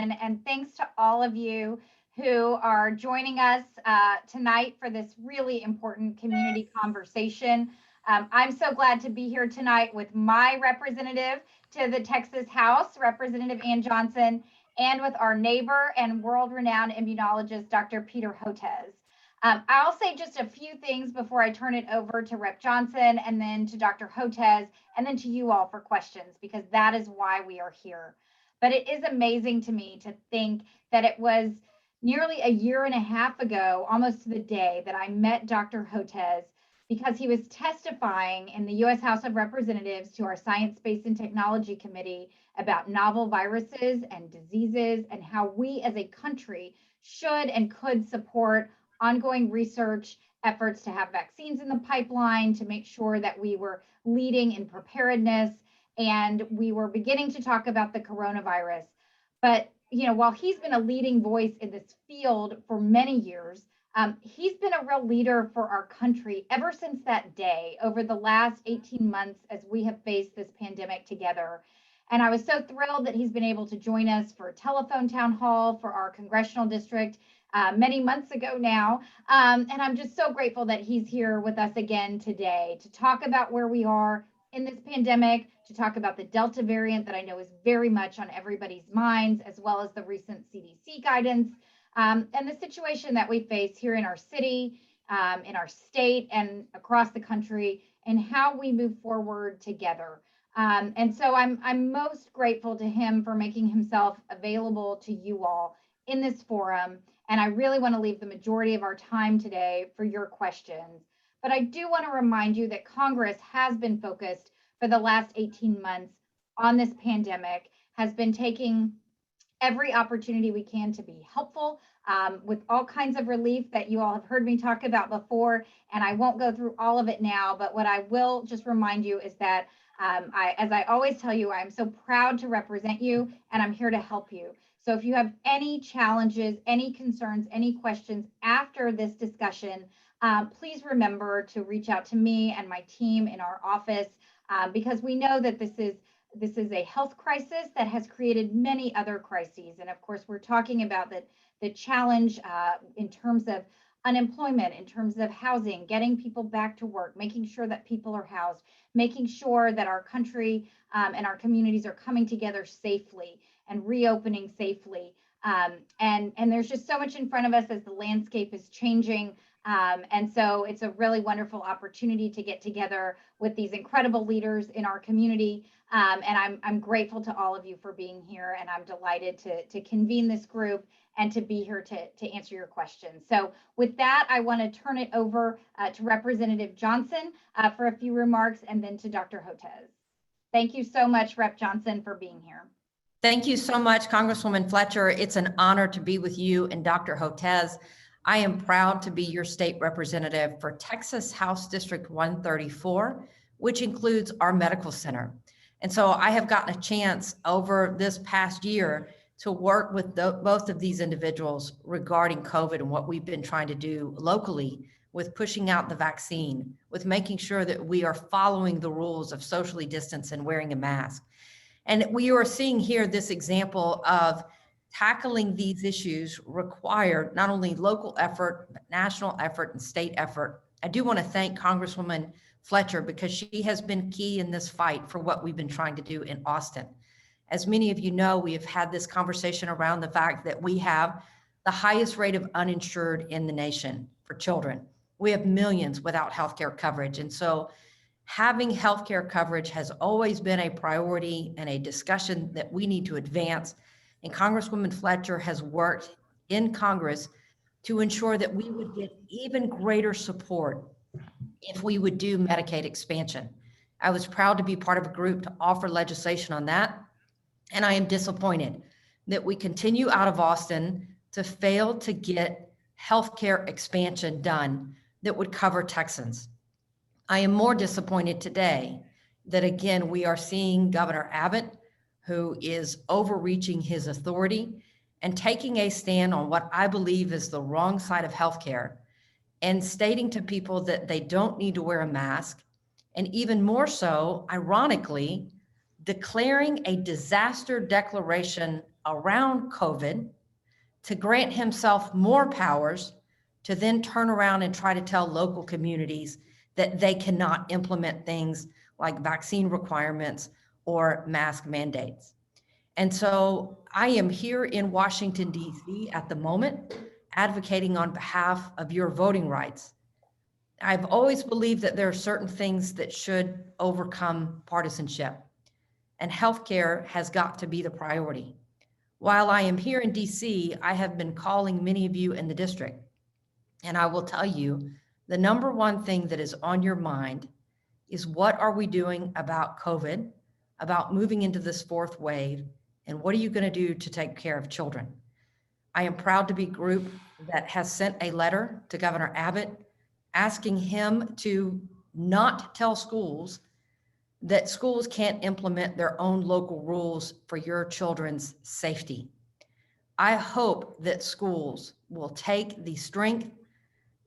And thanks to all of you who are joining us tonight for this really important community conversation. I'm so glad to be here tonight with my representative to the Texas House, Representative Ann Johnson, and with our neighbor and world-renowned immunologist, Dr. Peter Hotez. I'll say just a few things before I turn it over to Rep. Johnson and then to Dr. Hotez and then to you all for questions, because that is why we are here. But it is amazing to me to think that it was nearly a year and a half ago, almost to the day, that I met Dr. Hotez because he was testifying in the U.S. House of Representatives to our Science, Space, and Technology Committee about novel viruses and diseases and how we as a country should and could support ongoing research efforts to have vaccines in the pipeline, to make sure that we were leading in preparedness, and we were beginning to talk about the coronavirus. But while he's been a leading voice in this field for many years, he's been a real leader for our country ever since that day, over the last 18 months as we have faced this pandemic together. And I was so thrilled that he's been able to join us for a telephone town hall for our congressional district many months ago now. And I'm just so grateful that he's here with us again today to talk about where we are in this pandemic, to talk about the Delta variant that I know is very much on everybody's minds, as well as the recent CDC guidance, and the situation that we face here in our city, in our state, and across the country, and how we move forward together. And so I'm most grateful to him for making himself available to you all in this forum. And I really want to leave the majority of our time today for your questions. But I do want to remind you that Congress has been focused for the last 18 months on this pandemic, has been taking every opportunity we can to be helpful with all kinds of relief that you all have heard me talk about before. And I won't go through all of it now, but what I will just remind you is that as I always tell you, I'm so proud to represent you, and I'm here to help you. So if you have any challenges, any concerns, any questions after this discussion, please remember to reach out to me and my team in our office, because we know that this is a health crisis that has created many other crises. And of course, we're talking about the challenge in terms of unemployment, in terms of housing, getting people back to work, making sure that people are housed, making sure that our country and our communities are coming together safely and reopening safely. And there's just so much in front of us as the landscape is changing. And so it's a really wonderful opportunity to get together with these incredible leaders in our community. And I'm grateful to all of you for being here, and I'm delighted to convene this group and to be here to answer your questions. So with that, I want to turn it over to Representative Johnson for a few remarks, and then to Dr. Hotez. Thank you so much, Rep. Johnson, for being here. Thank you so much, Congresswoman Fletcher. It's an honor to be with you and Dr. Hotez. I am proud to be your state representative for Texas House District 134, which includes our medical center. And so I have gotten a chance over this past year to work with both of these individuals regarding COVID and what we've been trying to do locally with pushing out the vaccine, with making sure that we are following the rules of socially distance and wearing a mask. And we are seeing here this example of tackling these issues require not only local effort, but national effort and state effort. I do want to thank Congresswoman Fletcher because she has been key in this fight for what we've been trying to do in Austin. As many of you know, we have had this conversation around the fact that we have the highest rate of uninsured in the nation for children. We have millions without healthcare coverage. And so having healthcare coverage has always been a priority and a discussion that we need to advance. And Congresswoman Fletcher has worked in Congress to ensure that we would get even greater support if we would do Medicaid expansion. I was proud to be part of a group to offer legislation on that. And I am disappointed that we continue out of Austin to fail to get healthcare expansion done that would cover Texans. I am more disappointed today that, again, we are seeing Governor Abbott, who is overreaching his authority and taking a stand on what I believe is the wrong side of healthcare and stating to people that they don't need to wear a mask. And even more so, ironically, declaring a disaster declaration around COVID to grant himself more powers to then turn around and try to tell local communities that they cannot implement things like vaccine requirements or mask mandates. And so I am here in Washington, D.C. at the moment, advocating on behalf of your voting rights. I've always believed that there are certain things that should overcome partisanship, and healthcare has got to be the priority. While I am here in DC, I have been calling many of you in the district, and I will tell you the number one thing that is on your mind is what are we doing about COVID, about moving into this fourth wave, and what are you going to do to take care of children? I am proud to be a group that has sent a letter to Governor Abbott asking him to not tell schools that schools can't implement their own local rules for your children's safety. I hope that schools will take the strength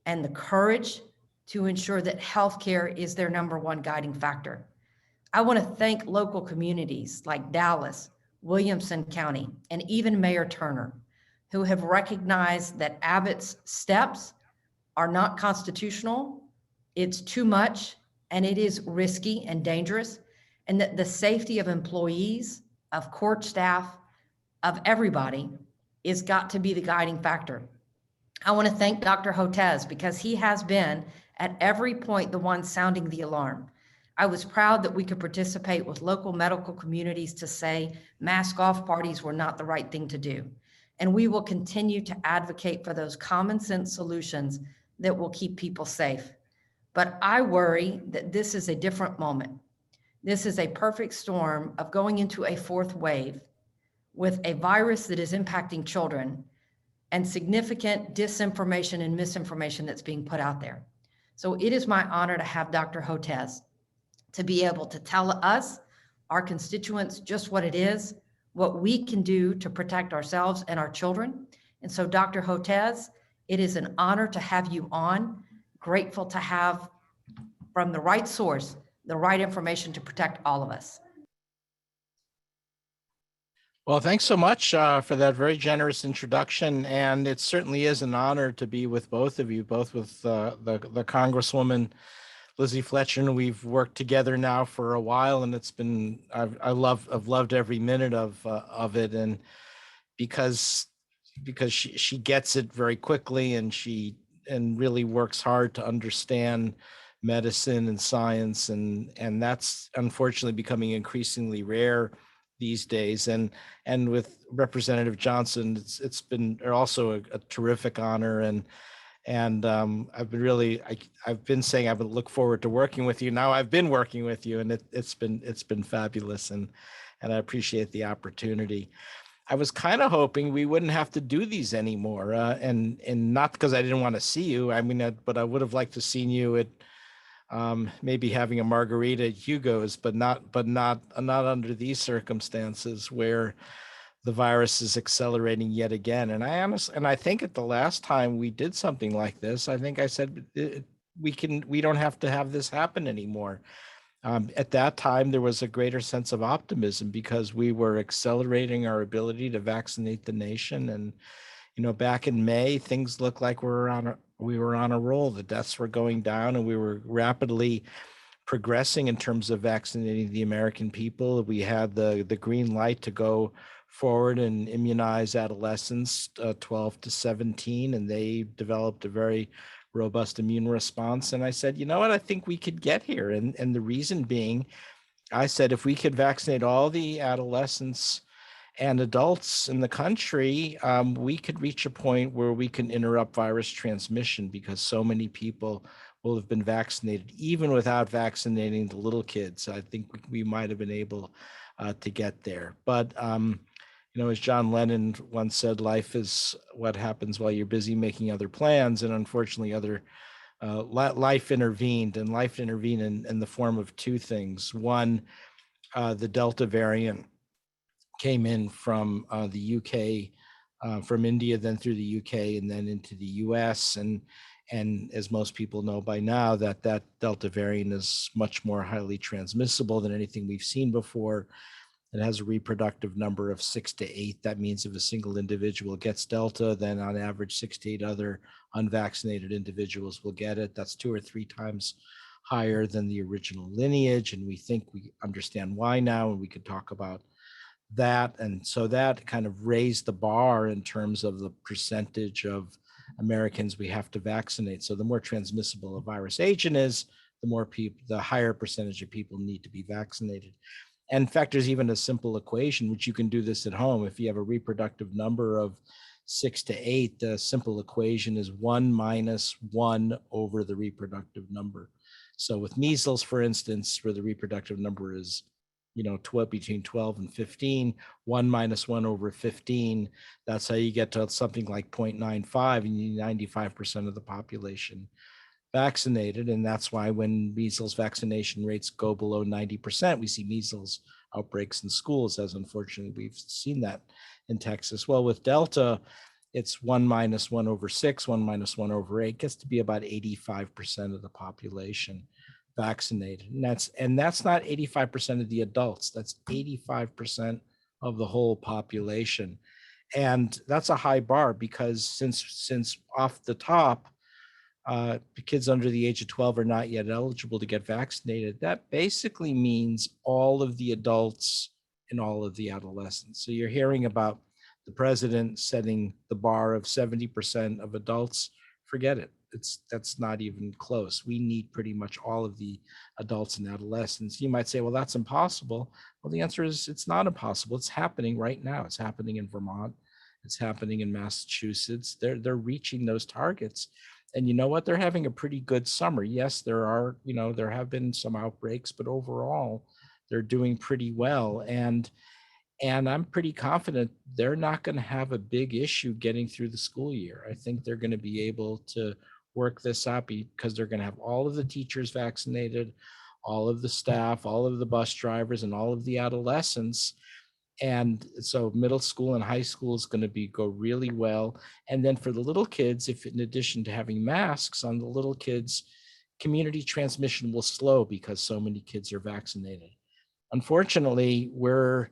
and the courage to ensure that healthcare is their number one guiding factor. I want to thank local communities like Dallas, Williamson County, and even Mayor Turner, who have recognized that Abbott's steps are not constitutional, it's too much, and it is risky and dangerous, and that the safety of employees, of court staff, of everybody is got to be the guiding factor. I want to thank Dr. Hotez because he has been at every point the one sounding the alarm. I was proud that we could participate with local medical communities to say mask off parties were not the right thing to do. And we will continue to advocate for those common sense solutions that will keep people safe. But I worry that this is a different moment. This is a perfect storm of going into a fourth wave with a virus that is impacting children and significant disinformation and misinformation that's being put out there. So it is my honor to have Dr. Hotez to be able to tell us, our constituents, just what it is, what we can do to protect ourselves and our children. And so Dr. Hotez, it is an honor to have you on. Grateful to have from the right source, the right information to protect all of us. Well, thanks so much for that very generous introduction. And it certainly is an honor to be with both of you, both with the Congresswoman Lizzie Fletcher, and we've worked together now for a while, and it's been I've loved every minute of it, and because she gets it very quickly, and she really works hard to understand medicine and science, and that's unfortunately becoming increasingly rare these days. And with Representative Johnson, it's been also a terrific honor, and I've been saying I would look forward to working with you. Now I've been working with you, and it's been fabulous, and I appreciate the opportunity. I was kind of hoping we wouldn't have to do these anymore, and not because I didn't want to see you. I mean, but I would have liked to seen you at maybe having a margarita at Hugo's, but not under these circumstances where the virus is accelerating yet again. And I think at the last time we did something like this, I think I said we don't have to have this happen anymore. At that time, there was a greater sense of optimism because we were accelerating our ability to vaccinate the nation. And, back in May, things looked like we were on a roll. The deaths were going down, and we were rapidly progressing in terms of vaccinating the American people. We had the green light to go forward and immunize adolescents 12 to 17, and they developed a very robust immune response. And I said, you know what, I think we could get here. And the reason being, I said, if we could vaccinate all the adolescents and adults in the country, we could reach a point where we can interrupt virus transmission, because so many people will have been vaccinated, even without vaccinating the little kids. I think we might have been able to get there. But as John Lennon once said, life is what happens while you're busy making other plans. And unfortunately, life intervened in the form of two things. One, the Delta variant came in from the UK, from India, then through the UK, and then into the US. And as most people know by now, that Delta variant is much more highly transmissible than anything we've seen before. that has a reproductive number of 6 to 8. That means if a single individual gets Delta, then on average 6 to 8 other unvaccinated individuals will get it. That's 2 or 3 times higher than the original lineage. And we think we understand why now, and we could talk about that. And so that kind of raised the bar in terms of the percentage of Americans we have to vaccinate. So the more transmissible a virus agent is, the more people, the higher percentage of people need to be vaccinated. And in fact, there's even a simple equation, which you can do this at home. If you have a reproductive number of 6 to 8, the simple equation is 1 minus 1 over the reproductive number. So with measles, for instance, where the reproductive number is 12, between 12 and 15, 1 minus 1 over 15, that's how you get to something like 0.95, and you need 95% of the population vaccinated. And that's why when measles vaccination rates go below 90%, we see measles outbreaks in schools, as unfortunately we've seen that in Texas. Well, with Delta, it's 1 minus 1 over 6, 1 minus 1 over 8, gets to be about 85% of the population vaccinated. And that's not 85% of the adults, that's 85% of the whole population. And that's a high bar, because since off the top, the kids under the age of 12 are not yet eligible to get vaccinated. That basically means all of the adults and all of the adolescents. So you're hearing about the president setting the bar of 70% of adults. Forget it. That's not even close. We need pretty much all of the adults and adolescents. You might say, well, that's impossible. Well, the answer is it's not impossible. It's happening right now. It's happening in Vermont. It's happening in Massachusetts. They're reaching those targets. And you know what? They're having a pretty good summer. Yes, there have been some outbreaks, but overall, they're doing pretty well. And I'm pretty confident they're not going to have a big issue getting through the school year. I think they're going to be able to work this out, because they're going to have all of the teachers vaccinated, all of the staff, all of the bus drivers, and all of the adolescents. And so middle school and high school is going to go really well. And then for the little kids, if in addition to having masks on the little kids, community transmission will slow because so many kids are vaccinated. Unfortunately, we're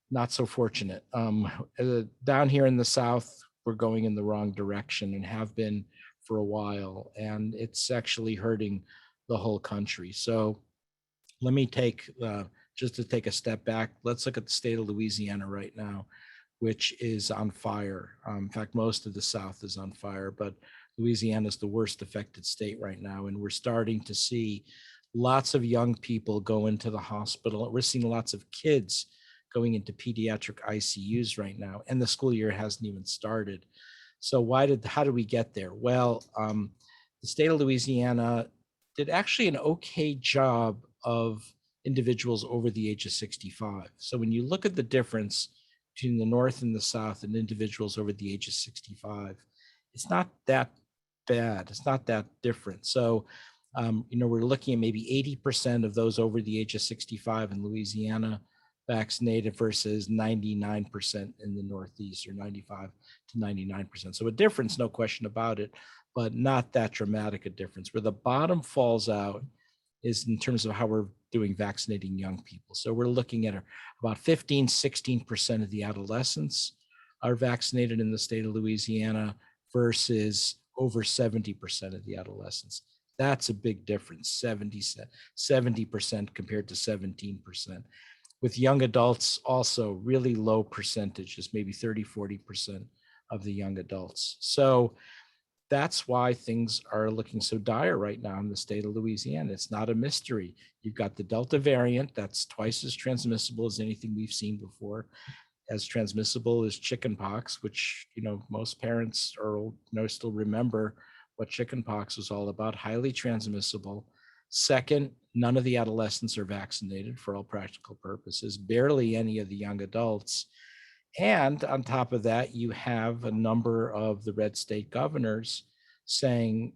not so fortunate. Down here in the South, we're going in the wrong direction and have been for a while, and it's actually hurting the whole country. So let me just to take a step back, let's look at the state of Louisiana right now, which is on fire. In fact, most of the South is on fire, but Louisiana is the worst affected state right now. And we're starting to see lots of young people go into the hospital. We're seeing lots of kids going into pediatric ICUs right now, and the school year hasn't even started. So how did we get there? Well, the state of Louisiana did actually an okay job of individuals over the age of 65. So when you look at the difference between the North and the South and individuals over the age of 65, it's not that bad. It's not that different. So, we're looking at maybe 80% of those over the age of 65 in Louisiana vaccinated versus 99% in the Northeast, or 95 to 99%. So a difference, no question about it, but not that dramatic a difference. Where the bottom falls out is in terms of how we're doing vaccinating young people. So we're looking at about 15, 16% of the adolescents are vaccinated in the state of Louisiana versus over 70% of the adolescents. That's a big difference, 70% compared to 17%. With young adults, also really low percentages, maybe 30, 40% of the young adults. So that's why things are looking so dire right now in the state of Louisiana. It's not a mystery. You've got the Delta variant that's twice as transmissible as anything we've seen before, as transmissible as chickenpox, which, most parents still remember what chickenpox was all about, highly transmissible. Second, none of the adolescents are vaccinated for all practical purposes, barely any of the young adults. And on top of that, you have a number of the red state governors saying,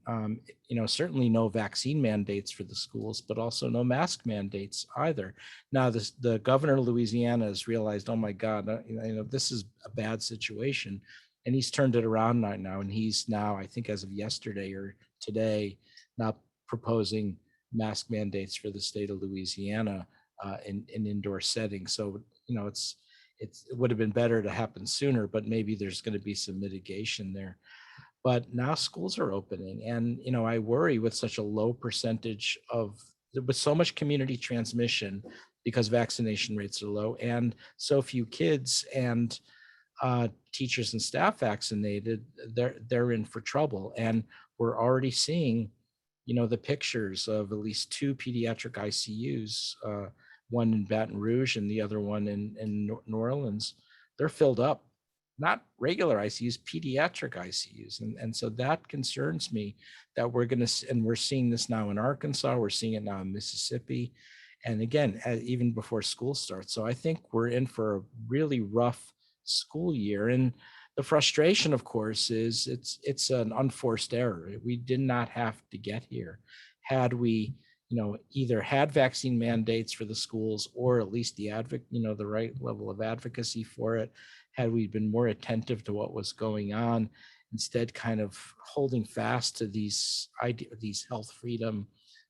certainly no vaccine mandates for the schools, but also no mask mandates either. Now, the governor of Louisiana has realized, oh my God, this is a bad situation. And he's turned it around right now. And he's now, I think as of yesterday or today, now proposing mask mandates for the state of Louisiana in indoor settings. So, it would have been better to happen sooner, but maybe there's going to be some mitigation there. But now schools are opening, and I worry with such a low percentage with so much community transmission because vaccination rates are low and so few kids and teachers and staff vaccinated, they're in for trouble. And we're already seeing, the pictures of at least two pediatric ICUs, one in Baton Rouge and the other one in New Orleans. They're filled up, not regular ICUs, pediatric ICUs. And so that concerns me that and we're seeing this now in Arkansas, we're seeing it now in Mississippi. And again, even before school starts. So I think we're in for a really rough school year. And the frustration, of course, is it's an unforced error. We did not have to get here. Had we, either had vaccine mandates for the schools or at least the the right level of advocacy for it, had we been more attentive to what was going on, instead kind of holding fast to these health freedom,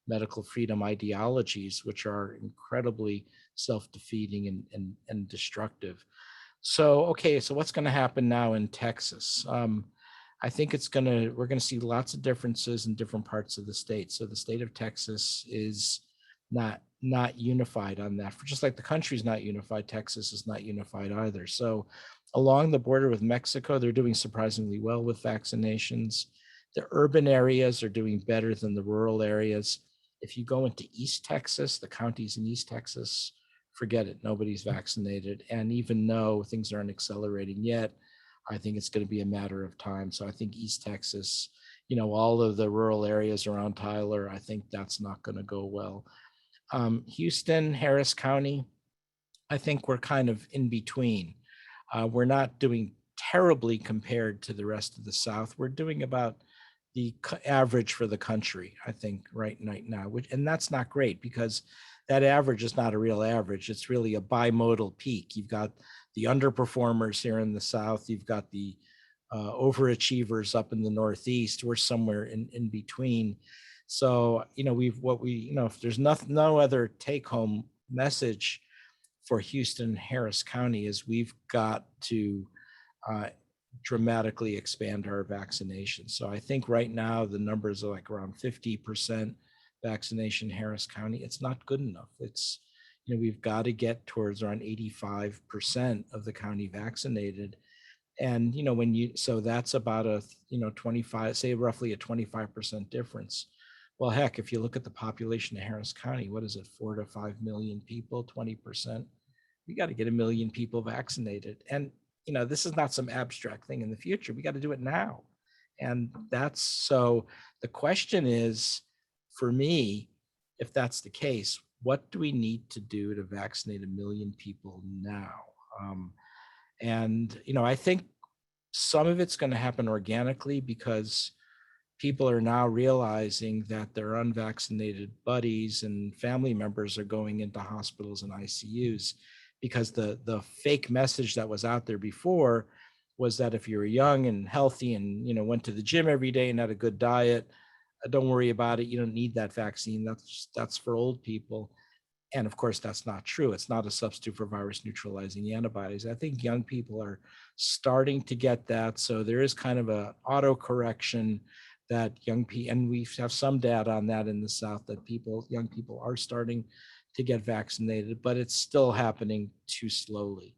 medical freedom ideologies, which are incredibly self-defeating and destructive. So, okay, so what's going to happen now in Texas? I think we're going to see lots of differences in different parts of the state. So the state of Texas is not unified on that. Just like the country is not unified, Texas is not unified either. So along the border with Mexico, they're doing surprisingly well with vaccinations. The urban areas are doing better than the rural areas. If you go into East Texas, the counties in East Texas, forget it, nobody's vaccinated. And even though things aren't accelerating yet, I think it's going to be a matter of time. So I think East Texas, all of the rural areas around Tyler, I think that's not going to go well. Houston, Harris County, I think we're kind of in between. We're not doing terribly compared to the rest of the South. We're doing about the average for the country, I think, right now, and that's not great because that average is not a real average. It's really a bimodal peak. You've got the underperformers here in the South. You've got the overachievers up in the Northeast. We're somewhere in between. So, if there's no other take-home message for Houston, Harris County, is we've got to dramatically expand our vaccination. So I think right now the numbers are like around 50% vaccination in Harris County. It's not good enough. It's, we've got to get towards around 85% of the county vaccinated. And, so that's about a, 25, say roughly a 25% difference. Well, heck, if you look at the population of Harris County, what is it, 4 to 5 million people, 20%? We got to get 1 million people vaccinated. And, this is not some abstract thing in the future. We got to do it now. And so the question is, for me, if that's the case, what do we need to do to vaccinate 1 million people now? And, I think some of it's going to happen organically because people are now realizing that their unvaccinated buddies and family members are going into hospitals and ICUs, because the fake message that was out there before was that if you were young and healthy and went to the gym every day and had a good diet, don't worry about it. You don't need that vaccine. That's for old people. And of course, that's not true. It's not a substitute for virus neutralizing antibodies. I think young people are starting to get that. So there is kind of an auto correction that young people, and we have some data on that in the South, that young people are starting to get vaccinated, but it's still happening too slowly.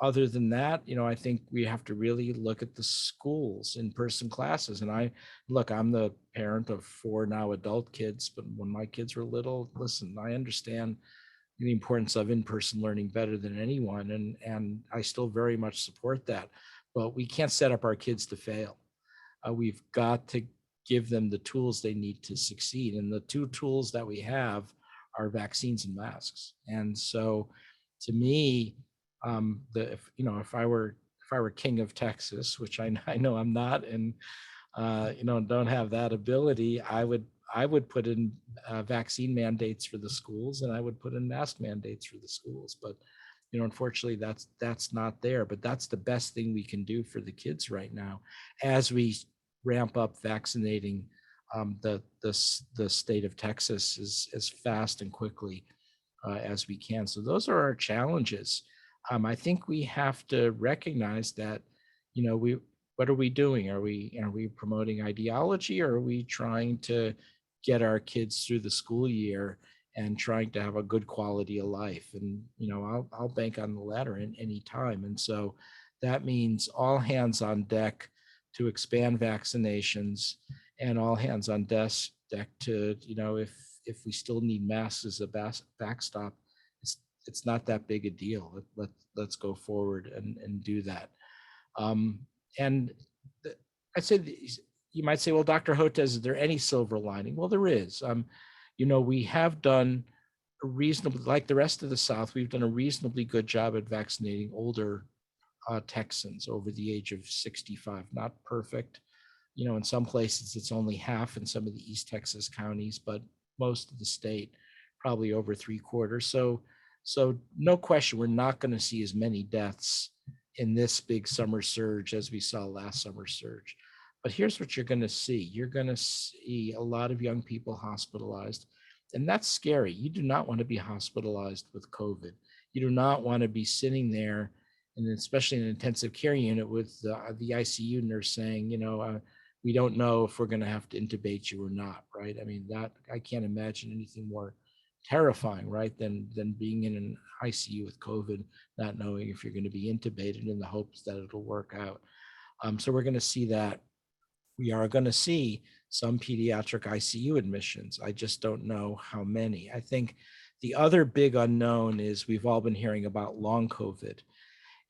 Other than that, I think we have to really look at the schools, in-person classes. And I'm the parent of 4 now adult kids, but when my kids were little, listen, I understand the importance of in-person learning better than anyone. And I still very much support that, but we can't set up our kids to fail. We've got to give them the tools they need to succeed. And the 2 tools that we have are vaccines and masks. And so to me, if I were king of Texas, which I know I'm not, and don't have that ability, I would put in vaccine mandates for the schools, and I would put in mask mandates for the schools. But unfortunately, that's not there. But that's the best thing we can do for the kids right now, as we ramp up vaccinating the state of Texas as fast and quickly as we can. So those are our challenges. I think we have to recognize that, what are we doing? Are we promoting ideology, or are we trying to get our kids through the school year and trying to have a good quality of life? And I'll bank on the latter in any time. And so that means all hands on deck to expand vaccinations, and all hands on deck to, if we still need masks as a backstop, it's not that big a deal. Let's go forward and do that. Um, and I said, you might say, well, Dr. Hotez, is there any silver lining? Well, there is. We have done a reasonably, like the rest of the South, we've done a reasonably good job at vaccinating older Texans over the age of 65. Not perfect. In some places it's only half in some of the East Texas counties, but most of the state, probably over 3/4. So no question, we're not going to see as many deaths in this big summer surge as we saw last summer surge. But here's what you're going to see. You're going to see a lot of young people hospitalized, and that's scary. You do not want to be hospitalized with COVID. You do not want to be sitting there, and especially in an intensive care unit, with the ICU nurse saying, we don't know if we're going to have to intubate you or not, right? I mean, that I can't imagine anything more terrifying, right, than being in an ICU with COVID, not knowing if you're going to be intubated, in the hopes that it'll work out. So we're going to see that. We are going to see some pediatric ICU admissions. I just don't know how many. I think the other big unknown is we've all been hearing about long COVID.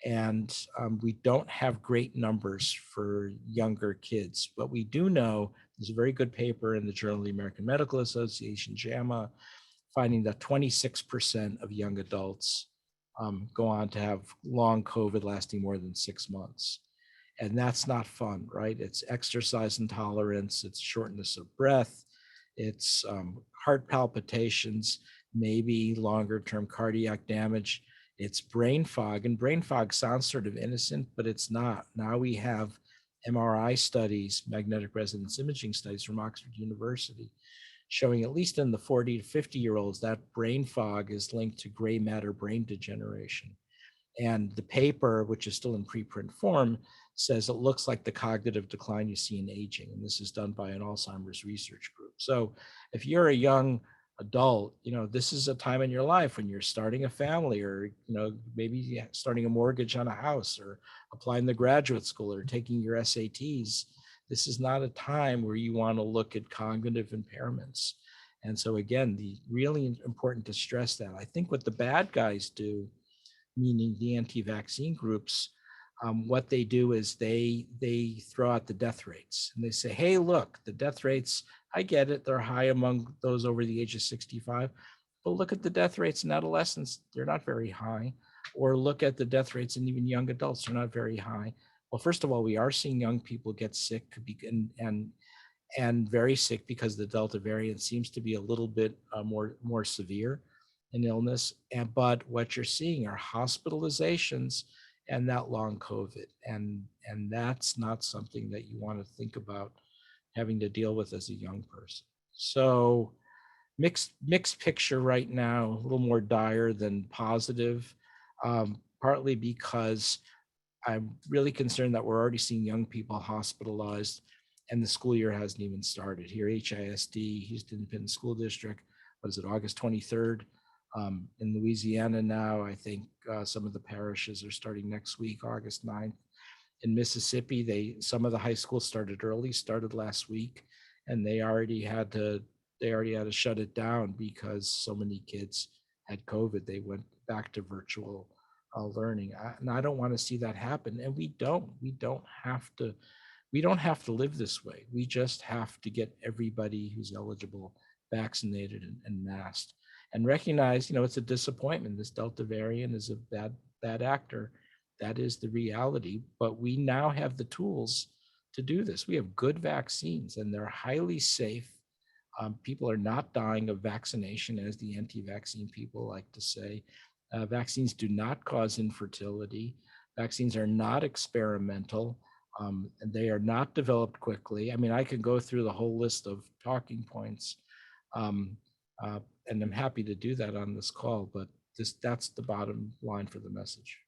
And we don't have great numbers for younger kids. But we do know, there's a very good paper in the Journal of the American Medical Association, JAMA, finding that 26% of young adults go on to have long COVID lasting more than 6 months. And that's not fun, right? It's exercise intolerance, it's shortness of breath, it's heart palpitations, maybe longer term cardiac damage. It's brain fog, and brain fog sounds sort of innocent, but it's not. Now we have MRI studies, magnetic resonance imaging studies from Oxford University, showing, at least in the 40 to 50-year-olds, that brain fog is linked to gray matter brain degeneration. And the paper, which is still in preprint form, says it looks like the cognitive decline you see in aging. And this is done by an Alzheimer's research group. So if you're a young adult, this is a time in your life when you're starting a family, or, maybe starting a mortgage on a house, or applying to graduate school, or taking your SATs. This is not a time where you want to look at cognitive impairments. And so again, the really important to stress that. I think what the bad guys do, meaning the anti-vaccine groups, what they do is they throw out the death rates, and they say, hey, look, the death rates, I get it, they're high among those over the age of 65, but look at the death rates in adolescents, they're not very high. Or look at the death rates in even young adults, they're not very high. Well, first of all, we are seeing young people get sick and very sick, because the Delta variant seems to be a little bit more severe in illness. But what you're seeing are hospitalizations and that long COVID. And that's not something that you want to think about having to deal with as a young person. So mixed picture right now, a little more dire than positive, partly because I'm really concerned that we're already seeing young people hospitalized, and the school year hasn't even started. Here, HISD, Houston Independent School District, what is it, August 23rd? In Louisiana now, I think some of the parishes are starting next week, August 9th. In Mississippi, some of the high schools started early, started last week, and they already had to shut it down because so many kids had COVID. They went back to virtual learning. And I don't want to see that happen. And we don't have to live this way. We just have to get everybody who's eligible vaccinated and masked, and recognize, it's a disappointment. This Delta variant is a bad actor. That is the reality. But we now have the tools to do this. We have good vaccines, and they're highly safe. People are not dying of vaccination, as the anti-vaccine people like to say. Vaccines do not cause infertility. Vaccines are not experimental. And they are not developed quickly. I mean, I could go through the whole list of talking points. and I'm happy to do that on this call, but that's the bottom line for the message.